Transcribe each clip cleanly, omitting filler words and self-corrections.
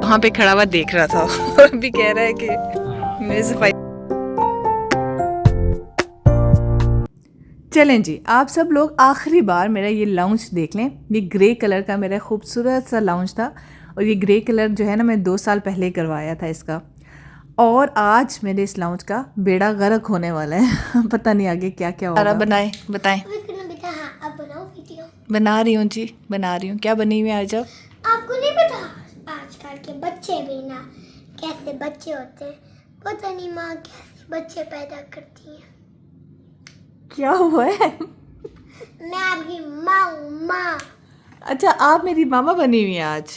वहाँ पे खड़ा हुआ देख रहा था और अभी कह रहा है कि मेरी सफाई। चलें जी, आप सब लोग आखिरी बार मेरा ये लाउंज देख लें। ये ग्रे कलर का मेरा खूबसूरत सा लाउंज था और ये ग्रे कलर जो है ना मैं 2 साल पहले करवाया था इसका, और आज मेरे इस लाउंज का बेड़ा गर्क होने वाला है। पता नहीं आगे क्या क्या होगा। बताएं। हाँ, आप बनाओ वीडियो। बना रही हूँ जी, बना रही हूँ। क्या बनी हुई आज? आपको नहीं पता आजकल के बच्चे भी ना कैसे बच्चे होते हैं, पता नहीं माँ कैसे बच्चे पैदा करती है। क्या हुआ है? मैं आपकी माँ हूँ, माँ। अच्छा, आप मेरी मामा बनी हुई हैं आज।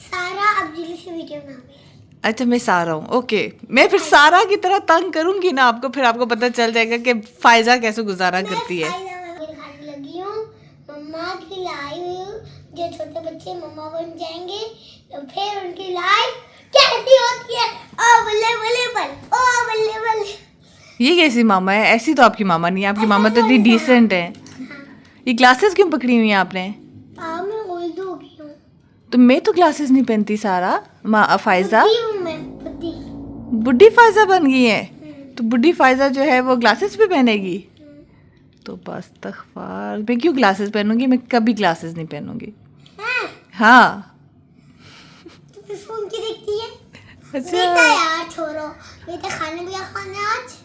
सारा अब दिल्ली से वीडियो बनाओगे। अच्छा, मैं सारा हूँ। ओके, मैं फिर सारा की तरह तंग करूंगी ना आपको, फिर आपको पता चल जाएगा कि फायजा कैसे गुजारा करती है। खाने लगी हूँ, मम्मा खिलाई हूँ। जो छोटे बच्चे मम्मा बन जाएंगे तो फिर उनकी लाइफ कैसी होती है। ओ बल्ले बल्ले बल, ओ बल्ले बल्ले। ये कैसी मामा है? ऐसी तो आपकी मामा नहीं है। आपकी मामा तो इतनी डिसेंट है। ये ग्लासेस क्यों पकड़ी हुई हैं आपने? मैं ओल्ड हो गई हूँ। तो मैं तो ग्लासेस नहीं पहनती सारा। फायजा बुद्धि। बुढ़ी फायजा बन गई है, तो बुढ़ी फायजा जो है वो ग्लासेस भी पहनेगी। तो बस तकफार, मैं क्यों ग्लासेस पहनूंगी? मैं कभी ग्लासेस नहीं पहनूंगी। हाँ। तो फिर फोन की देखती है। अच्छा बेटा यार छोड़ो, बेटा खाने भी खाने आज।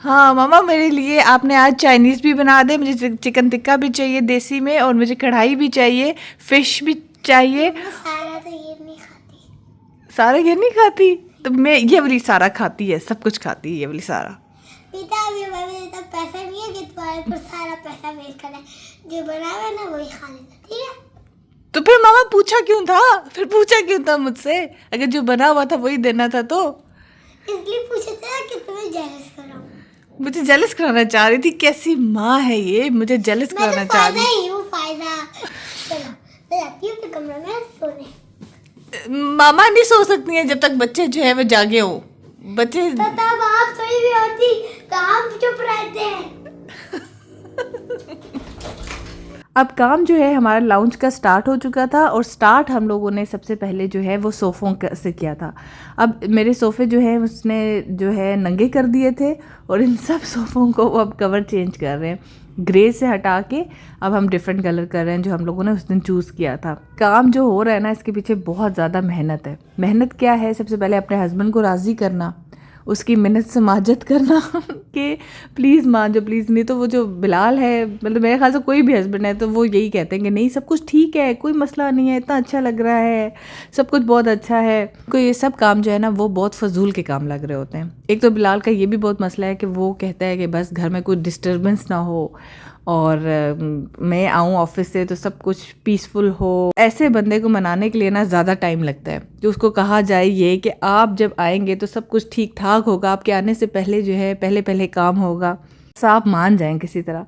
हाँ मामा, मेरे लिए आपने आज चाइनीज़ भी बना दे। मुझे चिकन टिक्का भी चाहिए देसी में, और मुझे कढ़ाई भी चाहिए, फिश भी चाहिए। सारा तो ये नहीं खाती। सारा ये नहीं खाती, तो मैं ये वाली सारा खाती है, सब कुछ खाती है ये वाली सारा। बेटा अभी मेरे पास पैसा नहीं है कि तुम्हारे पर सारा पैसा वेस्ट करना है। जो बना हुआ है ना वही खा लेना, ठीक है? तो फिर मामा पूछा क्यों था? फिर पूछा क्यों था मुझसे? अगर जो बना हुआ था वही देना था तो। इसलिए पूछा था कि तुम्हें जेलस कराऊं। मुझे जेलस कराना चाह रही थी? कैसी माँ है ये, मुझे जेलस कराना चाह रही। मैं तो फायदा ही हूँ, फायदा। चलो मैं जाती हूँ तो कमरे में सोने। मामा नहीं सो सकती हैं जब तक बच्चे जो है वो जागे हो। बच्चे तो तब आप सोई भी होती तो हम चुप रहते हैं। अब काम जो है हमारा लाउंज का स्टार्ट हो चुका था, और स्टार्ट हम लोगों ने सबसे पहले जो है वो सोफ़ों से किया था। अब मेरे सोफ़े जो है उसने जो है नंगे कर दिए थे, और इन सब सोफ़ों को वो अब कवर चेंज कर रहे हैं। ग्रे से हटा के अब हम डिफरेंट कलर कर रहे हैं जो हम लोगों ने उस दिन चूज़ किया था। काम जो हो रहा है ना, इसके पीछे बहुत ज़्यादा मेहनत है। मेहनत क्या है? सबसे पहले अपने हस्बैंड को राज़ी करना, उसकी मिन्नत समाजत करना कि प्लीज़ मान जो, प्लीज़। नहीं तो वो जो बिलाल है, मतलब मेरे ख्याल से कोई भी हस्बैंड है तो वो यही कहते हैं कि नहीं सब कुछ ठीक है, कोई मसला नहीं है, इतना अच्छा लग रहा है, सब कुछ बहुत अच्छा है। कोई ये सब काम जो है ना वो बहुत फजूल के काम लग रहे होते हैं। एक तो बिलाल का ये भी बहुत मसला है कि वो कहता है कि बस घर में कोई डिस्टर्बेंस ना हो, और मैं आऊँ ऑफिस से तो सब कुछ पीसफुल हो। ऐसे बंदे को मनाने के लिए ना ज़्यादा टाइम लगता है कि उसको कहा जाए ये कि आप जब आएंगे तो सब कुछ ठीक ठाक होगा, आपके आने से पहले जो है पहले पहले काम होगा, आप मान जाएं किसी तरह।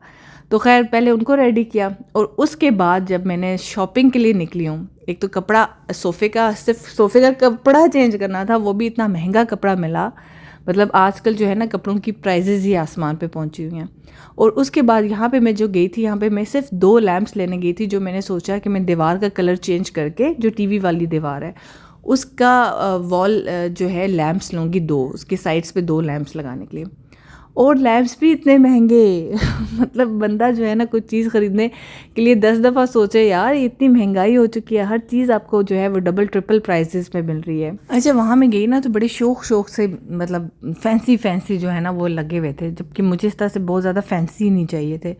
तो खैर पहले उनको रेडी किया, और उसके बाद जब मैंने शॉपिंग के लिए निकली हूँ, एक तो कपड़ा सोफ़े का, सिर्फ सोफ़े का कपड़ा चेंज करना था, वो भी इतना महंगा कपड़ा मिला। मतलब आजकल जो है ना कपड़ों की प्राइजेज़ ही आसमान पे पहुंची हुई हैं। और उसके बाद यहाँ पे मैं जो गई थी, यहाँ पे मैं सिर्फ 2 लैंप्स लेने गई थी, जो मैंने सोचा कि मैं दीवार का कलर चेंज करके, जो टीवी वाली दीवार है उसका वॉल जो है लैंप्स लूँगी 2, उसके साइड्स पे 2 लैंप्स लगाने के लिए। और लैंप्स भी इतने महंगे मतलब बंदा जो है ना कुछ चीज़ ख़रीदने के लिए 10 दफ़ा सोचे, यार इतनी महंगाई हो चुकी है, हर चीज़ आपको जो है वो डबल ट्रिपल प्राइसेस में मिल रही है। अच्छा, वहाँ मैं गई ना तो बड़े शौक से, मतलब फैंसी जो है ना वो लगे हुए थे, जबकि मुझे इस तरह से बहुत ज़्यादा फैंसी नहीं चाहिए थे,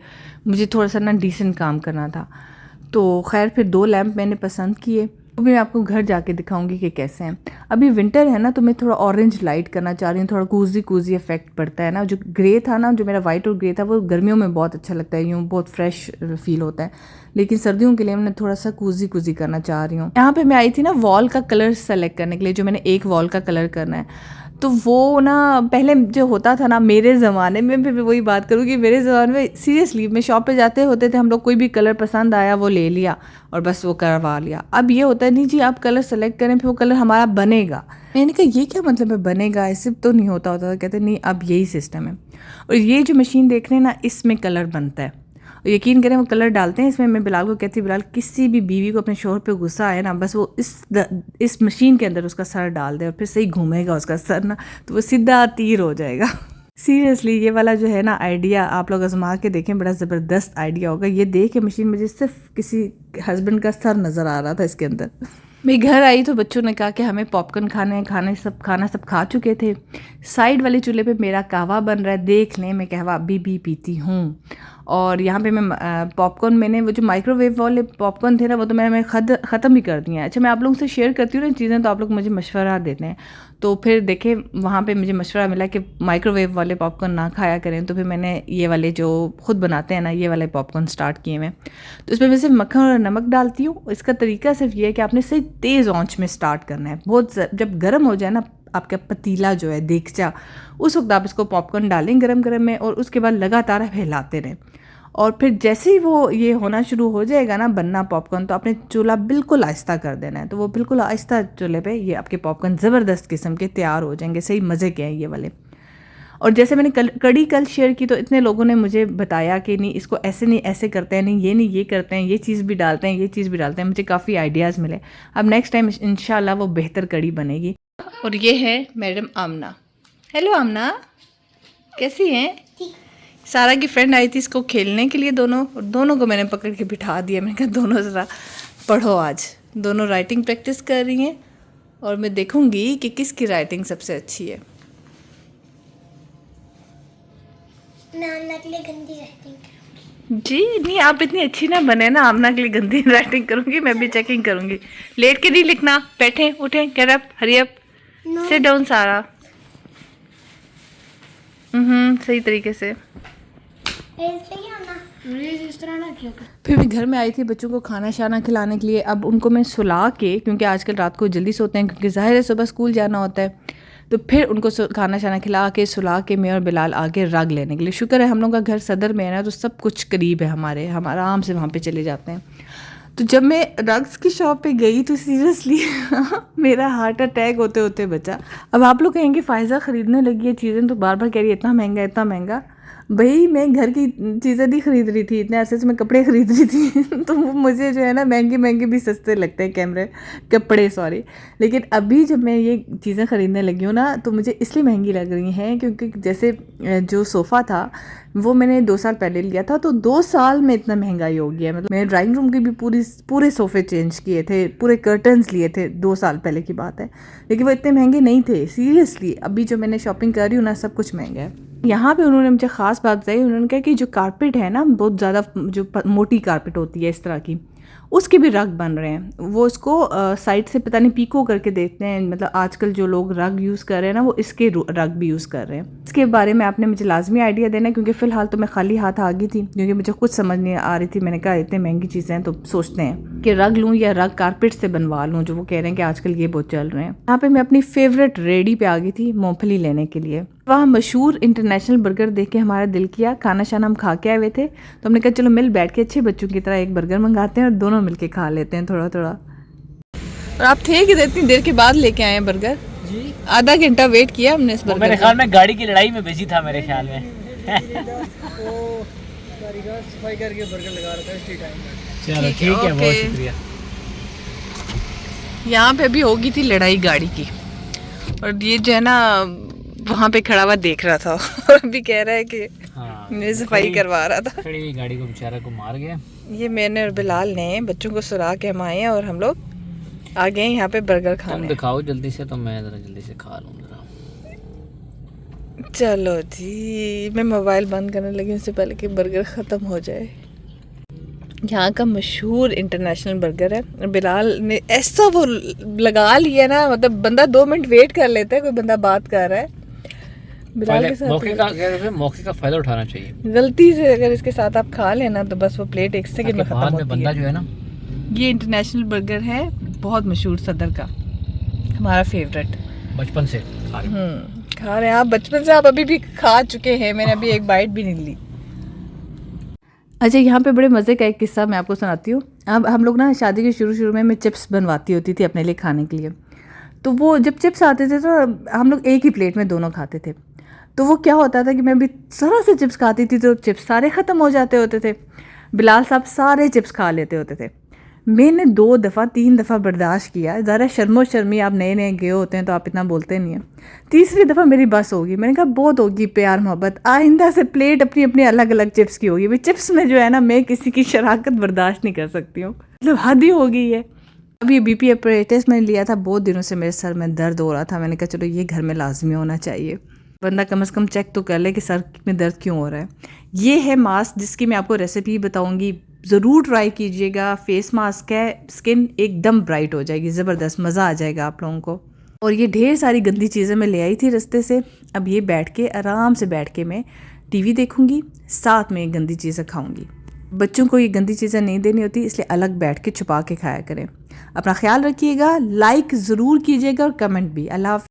मुझे थोड़ा सा ना डिसेंट काम करना था। तो खैर फिर 2 लैंप मैंने पसंद किए, तो मैं आपको घर जाके दिखाऊंगी कि कैसे हैं। अभी विंटर है ना, तो मैं थोड़ा ऑरेंज लाइट करना चाह रही हूँ, थोड़ा कूजी इफेक्ट पड़ता है ना। जो ग्रे था ना, जो मेरा वाइट और ग्रे था, वो गर्मियों में बहुत अच्छा लगता है, यूँ बहुत फ्रेश फील होता है, लेकिन सर्दियों के लिए मैंने थोड़ा सा कूजी करना चाह रही हूँ। यहाँ पे मैं आई थी ना वॉल का कलर सेलेक्ट करने के लिए, जो मैंने एक वॉल का कलर करना है। तो वो ना पहले जो होता था ना मेरे ज़माने में, फिर वही बात करूँ कि मेरे ज़माने में सीरियसली मैं शॉप पे जाते होते थे हम लोग, कोई भी कलर पसंद आया वो ले लिया और बस वो करवा लिया। अब ये होता है नहीं जी, आप कलर सेलेक्ट करें फिर वो कलर हमारा बनेगा। मैंने कहा ये क्या मतलब है बनेगा, ऐसे तो नहीं होता था। कहते नहीं, अब यही सिस्टम है। और ये जो मशीन देख रहे हैं ना, इसमें कलर बनता है। यकीन करें वो कलर डालते हैं इसमें। मैं बिलाल को कहती, बिलाल किसी भी बीवी को अपने शोहर पे गुस्सा आए ना, बस वो इस मशीन के अंदर उसका सर डाल दे और फिर सही घूमेगा उसका सर ना, तो वो सीधा तीर हो जाएगा। सीरियसली ये वाला जो है ना आइडिया आप लोग आजमा के देखें, बड़ा ज़बरदस्त आइडिया होगा। ये देख के मशीन मुझे सिर्फ किसी हस्बैंड का सर नज़र आ रहा था इसके अंदर। मैं घर आई तो बच्चों ने कहा कि हमें पॉपकॉर्न खाना सब खा चुके थे। साइड वाले चूल्हे पे मेरा कहवा बन रहा है, देख लें मैं कहवा अभी भी पीती हूँ। और यहाँ पे मैं पॉपकॉर्न, मैंने वो जो माइक्रोवेव वाले पॉपकॉर्न थे ना वो तो मैंने ख़त्म ही कर दिए हैं। अच्छा मैं आप लोगों से शेयर करती हूँ ना चीज़ें, तो आप लोग मुझे मशवरा देते हैं। तो फिर देखें वहाँ पे मुझे मशवरा मिला कि माइक्रोवेव वाले पॉपकॉर्न ना खाया करें, तो फिर मैंने ये वाले जो ख़ुद बनाते हैं ना ये वाले पॉपकॉर्न स्टार्ट किए मैं। तो इसमें मैं सिर्फ मक्खन और नमक डालती हूँ। इसका तरीका सिर्फ ये है कि आपने सही तेज़ आंच में स्टार्ट करना है। बहुत जब गर्म हो जाए ना आपका पतीला जो है देगचा, उस वक्त आप इसको पॉपकॉर्न डालें गरम गरम में और उसके बाद लगातार हिलाते रहें। और फिर जैसे ही वो ये होना शुरू हो जाएगा ना बनना पॉपकॉर्न, तो आपने चूल्हा बिल्कुल आहिस्ता कर देना है। तो वो बिल्कुल आहिस्ता चूल्हे पे ये आपके पॉपकॉर्न ज़बरदस्त किस्म के तैयार हो जाएंगे। सही मज़े के हैं ये वाले। और जैसे मैंने कड़ी कल शेयर की तो इतने लोगों ने मुझे बताया कि नहीं इसको ऐसे नहीं ऐसे करते हैं, नहीं ये करते हैं, ये चीज़ भी डालते हैं, ये चीज़ भी डालते हैं। मुझे काफ़ी आइडियाज़ मिले। अब नेक्स्ट टाइम इंशाल्लाह वो बेहतर कड़ी बनेगी। और ये है मैडम आमना। हेलो आमना, कैसी हैं? सारा की फ्रेंड आई थी इसको खेलने के लिए दोनों, और दोनों को मैंने पकड़ के बिठा दिया। मैंने कहा दोनों ज़रा पढ़ो आज। दोनों राइटिंग प्रैक्टिस कर रही हैं और मैं देखूंगी कि किसकी राइटिंग सबसे अच्छी है। आमना के लिए गंदी राइटिंग जी नहीं, आप इतनी अच्छी ना बने ना, आमना के लिए गंदी राइटिंग करूंगी। मैं भी चेकिंग करूंगी। लेट के नहीं लिखना, बैठे उठे, get up, hurry up, sit down सारा। सही तरीके से। फिर मैं घर में आई थी बच्चों को खाना शाना खिलाने के लिए। अब उनको मैं सुला के, क्योंकि आजकल रात को जल्दी सोते हैं क्योंकि ज़ाहिर है सुबह स्कूल जाना होता है, तो फिर उनको खाना शाना खिला के सुला के मैं और बिलाल आगे रग लेने के लिए। शुक्र है हम लोग का घर सदर में है ना, तो सब कुछ करीब है हमारे, हम आराम से वहाँ पे चले जाते हैं। तो जब मैं रग्स की शॉप पे गई तो सीरियसली मेरा हार्ट अटैक होते होते बचा। अब आप लोग कहेंगे फ़ायज़ा ख़रीदने लगी है चीज़ें तो बार बार कह रही है इतना महंगा इतना महंगा। भाई मैं घर की चीज़ें नहीं ख़रीद रही थी, इतने अरसे से मैं कपड़े ख़रीद रही थी तो मुझे जो है ना महंगे महंगे भी सस्ते लगते हैं कपड़े सॉरी। लेकिन अभी जब मैं ये चीज़ें ख़रीदने लगी हूँ ना तो मुझे इसलिए महंगी लग रही हैं क्योंकि जैसे जो सोफ़ा था वो मैंने 2 साल पहले लिया था, तो 2 साल में इतना महंगाई हो गया। मतलब मैंने ड्राइंग रूम के भी पूरे सोफ़े चेंज किए थे, पूरे कर्टन्स लिए थे, 2 साल पहले की बात है, लेकिन वो इतने महंगे नहीं थे सीरियसली। अभी जो मैंने शॉपिंग कर रही हूँ ना सब कुछ महंगा है। यहाँ पे उन्होंने मुझे ख़ास बात बताई, उन्होंने कहा कि जो कारपेट है ना बहुत ज़्यादा जो मोटी कारपेट होती है इस तरह की, उसके भी रग बन रहे हैं। वो इसको साइड से पता नहीं पीको करके देते हैं, मतलब आजकल जो लोग रग यूज़ कर रहे हैं ना वो इसके रग भी यूज़ कर रहे हैं। इसके बारे में आपने मुझे लाजमी आइडिया देना है क्योंकि फ़िलहाल तो मैं खाली हाथ आ गई थी क्योंकि मुझे कुछ समझ नहीं आ रही थी। मैंने कहा इतनी महंगी चीज़ें हैं तो सोचते हैं कि रग लूँ या रग कारपेट से बनवा लूँ, जो वो कह रहे हैं कि आजकल ये बहुत चल रहे हैं। यहाँ पर मैं अपनी फेवरेट रेडी पे आ गई थी मूँगफली लेने के लिए। वहाँ मशहूर इंटरनेशनल बर्गर देख के हमारा दिल किया, खाना शाना हम खा के आए हुए थे तो हमने कहा चलो मिल बैठ के अच्छे बच्चों की तरह एक बर्गर मंगाते हैं और दोनों मिल के खा लेते हैं थोड़ा थोड़ा। और आप थे कि इतनी देर के बाद लेके आए हैं बर्गर? जी आधा घंटा वेट किया हमने इस बर्गर। मेरे ख्याल में गाड़ी की लड़ाई में बिजी था मेरे ख्याल में। सफाई करके बर्गर लगा रहा था इसी टाइम में। चलो ठीक है, बहुत शुक्रिया। यहाँ पे अभी होगी थी लड़ाई गाड़ी की, और ये जो है ना वहाँ पे खड़ा हुआ देख रहा था और अभी कह रहा है कि मैं सफाई करवा रहा था। खड़ी हुई गाड़ी को बेचारा को मार गया। ये मैंने और बिलाल ने बच्चों को सुला के हम आए हैं और हम लोग आ गए यहाँ पे बर्गर खाने। तुम दिखाओ जल्दी से तो मैं ज़रा जल्दी से खा लूँ ज़रा। चलो जी, मैं मोबाइल बंद करने लगी उससे पहले कि बर्गर ख़त्म हो जाए। यहाँ का मशहूर इंटरनेशनल बर्गर है। बिलाल ने ऐसा वो लगा लिया ना, मतलब बंदा 2 मिनट वेट कर लेता है, कोई बंदा बात कर रहा है बिलाल के साथ। मौके का फ़ायदा उठाना चाहिए। गलती से अगर इसके साथ आप खा लेना तो बस वो प्लेट 1 सेकंड में ख़त्म होती बंदा जो है ना, ये इंटरनेशनल बर्गर है बहुत मशहूर सदर का, हमारा फेवरेट। बचपन से खा रहे हैं आप, बचपन से आप अभी भी खा चुके हैं, मैंने अभी एक बाइट भी नहीं ली। अच्छा यहाँ पे बड़े मज़े का एक किस्सा मैं आपको सुनाती हूँ। अब हम लोग ना शादी के शुरू में मैं चिप्स बनवाती होती थी अपने लिए खाने के लिए, तो वो जब चिप्स आते थे तो हम लोग एक ही प्लेट में दोनों खाते थे। तो वो क्या होता था कि मैं भी ज़रा से चिप्स खाती थी तो चिप्स सारे ख़त्म हो जाते होते थे। बिलाल साहब सारे चिप्स खा लेते होते थे। मैंने 2 दफ़ा 3 दफ़ा बर्दाश्त किया, ज़रा शर्मो शर्मी, आप नए नए गए होते हैं तो आप इतना बोलते नहीं हैं। तीसरी दफ़ा मेरी बस होगी, मैंने कहा बहुत होगी प्यार मोहब्बत, आइंदा से प्लेट अपनी अपनी अलग अलग चिप्स की होगी। भाई चिप्स में जो है ना, मैं किसी की शराकत बर्दाश्त नहीं कर सकती हूँ, मतलब हद ही हो गई है। अब ये बीपी अपरेटस मैंने लिया था, बहुत दिनों से मेरे सर में दर्द हो रहा था, मैंने कहा चलो ये घर में लाजमी होना चाहिए, बंदा कम से कम चेक तो कर ले कि सर में दर्द क्यों हो रहा है। ये है मास्क जिसकी मैं आपको रेसिपी बताऊंगी, ज़रूर ट्राई कीजिएगा। फेस मास्क है, स्किन एकदम ब्राइट हो जाएगी, ज़बरदस्त, मज़ा आ जाएगा आप लोगों को। और ये ढेर सारी गंदी चीज़ें मैं ले आई थी रास्ते से, अब ये बैठ के आराम से बैठ के मैं टीवी देखूंगी, साथ में गंदी चीज़ें खाऊंगी। बच्चों को ये गंदी चीज़ें नहीं देनी होती, इसलिए अलग बैठ के छुपा के खाया करें। अपना ख्याल रखिएगा, लाइक ज़रूर कीजिएगा और कमेंट भी। अल्लाह हाफ़िज़।